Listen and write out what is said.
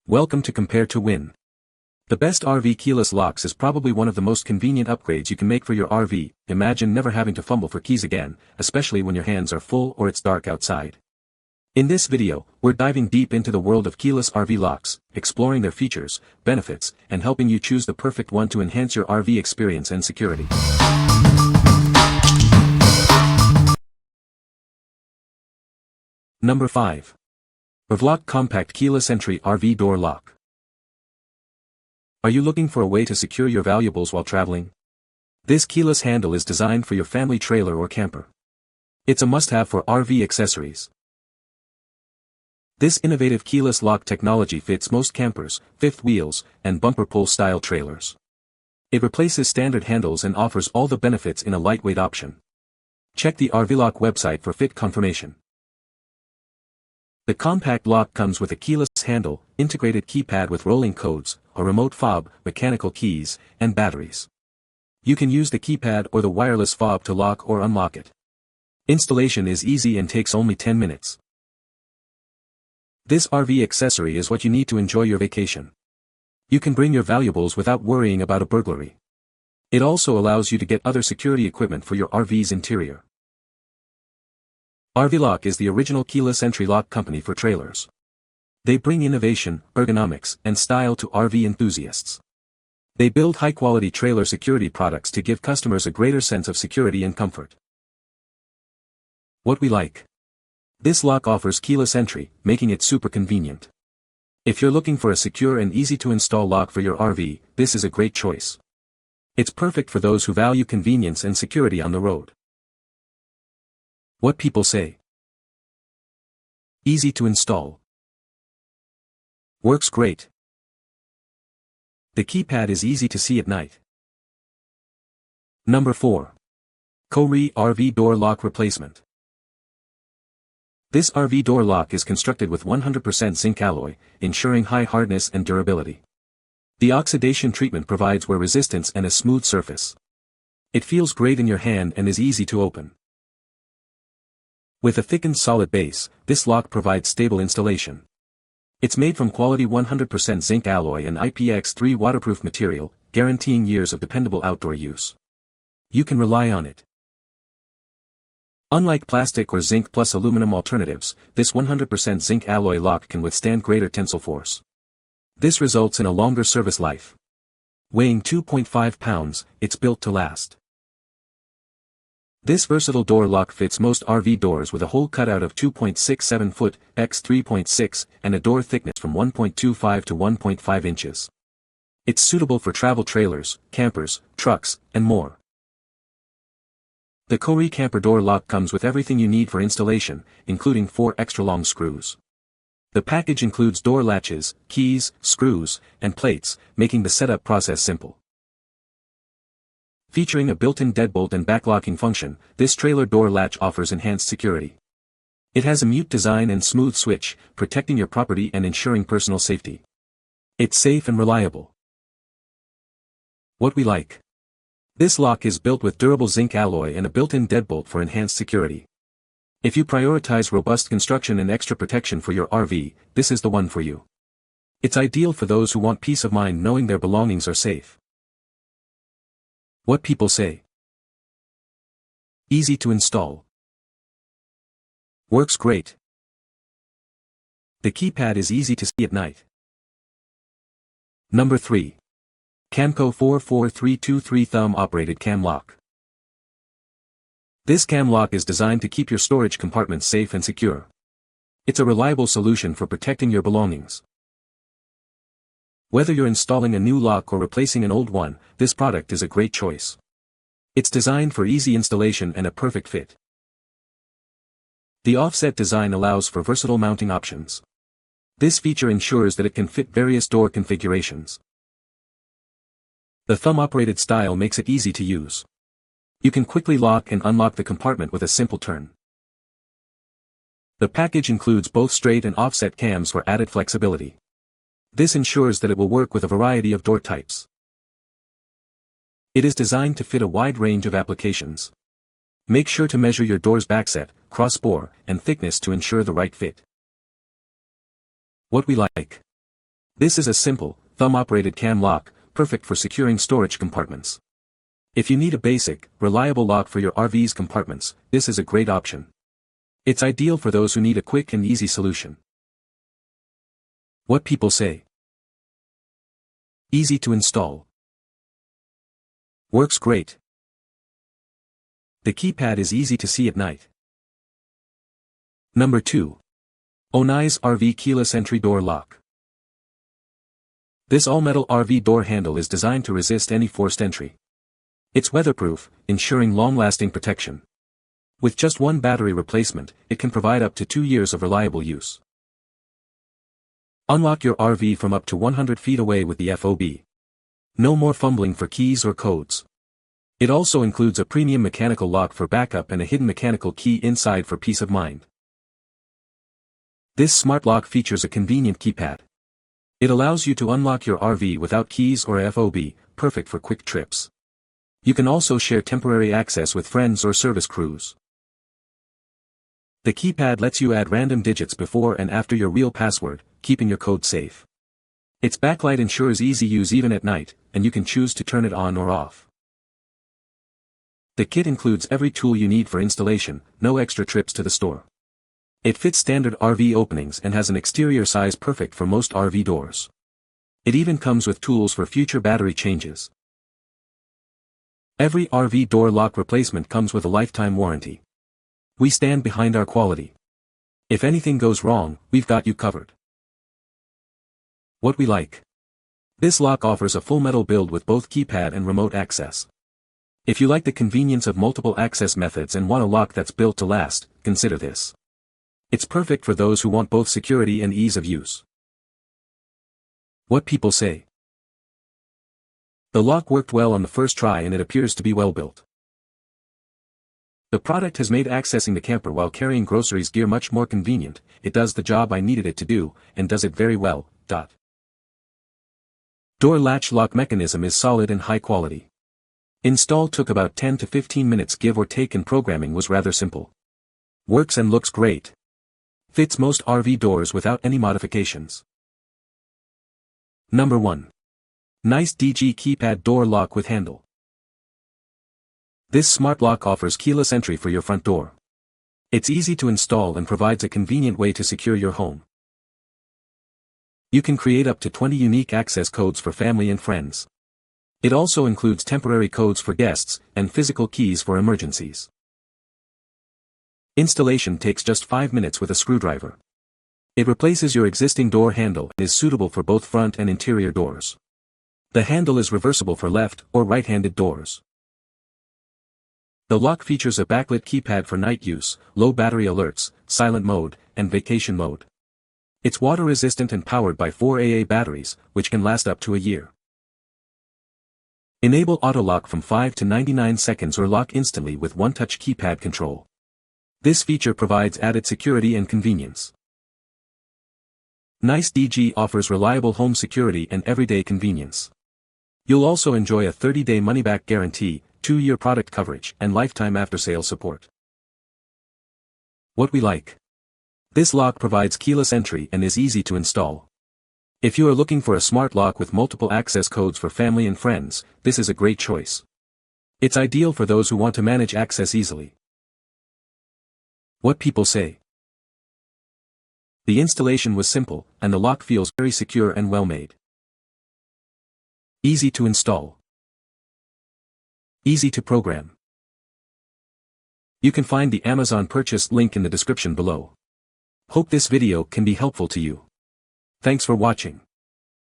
Welcome to Compare to Win. The best RV keyless locks is probably one of the most convenient upgrades you can make for your RV. Imagine never having to fumble for keys again, especially when your hands are full or it's dark outside. In this video, we're diving deep into the world of keyless RV locks, exploring their features, benefits, and helping you choose the perfect one to enhance your RV experience and security. Number 5. RVLOCK Compact Keyless Entry RV Door Lock. Are you looking for a way to secure your valuables while traveling? This keyless handle is designed for your family trailer or camper. It's a must-have for RV accessories. This innovative keyless lock technology fits most campers, fifth wheels, and bumper pull style trailers. It replaces standard handles and offers all the benefits in a lightweight option. Check the RVLOCK website for fit confirmation. The compact lock comes with a keyless handle, integrated keypad with rolling codes, a remote fob, mechanical keys, and batteries. You can use the keypad or the wireless fob to lock or unlock it. Installation is easy and takes only 10 minutes. This RV accessory is what you need to enjoy your vacation. You can bring your valuables without worrying about a burglary. It also allows you to get other security equipment for your RV's interior. RVLOCK is the original keyless entry lock company for trailers. They bring innovation, ergonomics, and style to RV enthusiasts. They build high-quality trailer security products to give customers a greater sense of security and comfort. What we like. This lock offers keyless entry, making it super convenient. If you're looking for a secure and easy-to-install lock for your RV, this is a great choice. It's perfect for those who value convenience and security on the road. What people say. Easy to install. Works great. The keypad is easy to see at night. Number 4. Kohree RV Door Lock Replacement. This RV door lock is constructed with 100% zinc alloy, ensuring high hardness and durability. The oxidation treatment provides wear resistance and a smooth surface. It feels great in your hand and is easy to open. With a thickened solid base, this lock provides stable installation. It's made from quality 100% zinc alloy and IPX3 waterproof material, guaranteeing years of dependable outdoor use. You can rely on it. Unlike plastic or zinc plus aluminum alternatives, this 100% zinc alloy lock can withstand greater tensile force. This results in a longer service life. Weighing 2.5 pounds, it's built to last. This versatile door lock fits most RV doors with a hole cutout of 2.67 foot x 3.6 and a door thickness from 1.25 to 1.5 inches. It's suitable for travel trailers, campers, trucks, and more. The Kohree camper door lock comes with everything you need for installation, including 4 extra long screws. The package includes door latches, keys, screws, and plates, making the setup process simple. Featuring a built-in deadbolt and backlocking function, this trailer door latch offers enhanced security. It has a mute design and smooth switch, protecting your property and ensuring personal safety. It's safe and reliable. What we like. This lock is built with durable zinc alloy and a built-in deadbolt for enhanced security. If you prioritize robust construction and extra protection for your RV, this is the one for you. It's ideal for those who want peace of mind knowing their belongings are safe. What people say. Easy to install. Works great. The keypad is easy to see at night. Number 3. Camco 44323 thumb-operated cam lock. This cam lock is designed to keep your storage compartments safe and secure. It's a reliable solution for protecting your belongings. Whether you're installing a new lock or replacing an old one, this product is a great choice. It's designed for easy installation and a perfect fit. The offset design allows for versatile mounting options. This feature ensures that it can fit various door configurations. The thumb-operated style makes it easy to use. You can quickly lock and unlock the compartment with a simple turn. The package includes both straight and offset cams for added flexibility. This ensures that it will work with a variety of door types. It is designed to fit a wide range of applications. Make sure to measure your door's backset, cross-bore, and thickness to ensure the right fit. What we like. This is a simple, thumb-operated cam lock, perfect for securing storage compartments. If you need a basic, reliable lock for your RV's compartments, this is a great option. It's ideal for those who need a quick and easy solution. What people say. Easy to install. Works great. The keypad is easy to see at night. Number 2. ONNAIS RV Keyless Entry Door Lock. This all-metal RV door handle is designed to resist any forced entry. It's weatherproof, ensuring long-lasting protection. With just one battery replacement, it can provide up to 2 years of reliable use. Unlock your RV from up to 100 feet away with the FOB. No more fumbling for keys or codes. It also includes a premium mechanical lock for backup and a hidden mechanical key inside for peace of mind. This smart lock features a convenient keypad. It allows you to unlock your RV without keys or FOB, perfect for quick trips. You can also share temporary access with friends or service crews. The keypad lets you add random digits before and after your real password, keeping your code safe. Its backlight ensures easy use even at night, and you can choose to turn it on or off. The kit includes every tool you need for installation, no extra trips to the store. It fits standard RV openings and has an exterior size perfect for most RV doors. It even comes with tools for future battery changes. Every RV door lock replacement comes with a lifetime warranty. We stand behind our quality. If anything goes wrong, we've got you covered. What we like. This lock offers a full metal build with both keypad and remote access. If you like the convenience of multiple access methods and want a lock that's built to last, consider this. It's perfect for those who want both security and ease of use. What people say. The lock worked well on the first try and it appears to be well built. The product has made accessing the camper while carrying groceries gear much more convenient. It does the job I needed it to do, and does it very well. Door latch lock mechanism is solid and high quality. Install took about 10 to 15 minutes give or take, and programming was rather simple. Works and looks great. Fits most RV doors without any modifications. Number 1. ONNAIS DIGI Keypad Door Lock with Handle. This smart lock offers keyless entry for your front door. It's easy to install and provides a convenient way to secure your home. You can create up to 20 unique access codes for family and friends. It also includes temporary codes for guests, and physical keys for emergencies. Installation takes just 5 minutes with a screwdriver. It replaces your existing door handle and is suitable for both front and interior doors. The handle is reversible for left or right-handed doors. The lock features a backlit keypad for night use, low battery alerts, silent mode, and vacation mode. It's water-resistant and powered by 4 AA batteries, which can last up to a year. Enable auto lock from 5 to 99 seconds or lock instantly with one-touch keypad control. This feature provides added security and convenience. ONNAIS DIGI offers reliable home security and everyday convenience. You'll also enjoy a 30-day money-back guarantee, 2-year product coverage, and lifetime after-sales support. What we like. This lock provides keyless entry and is easy to install. If you are looking for a smart lock with multiple access codes for family and friends, this is a great choice. It's ideal for those who want to manage access easily. What people say. The installation was simple, and the lock feels very secure and well made. Easy to install. Easy to program. You can find the Amazon purchase link in the description below. Hope this video can be helpful to you. Thanks for watching.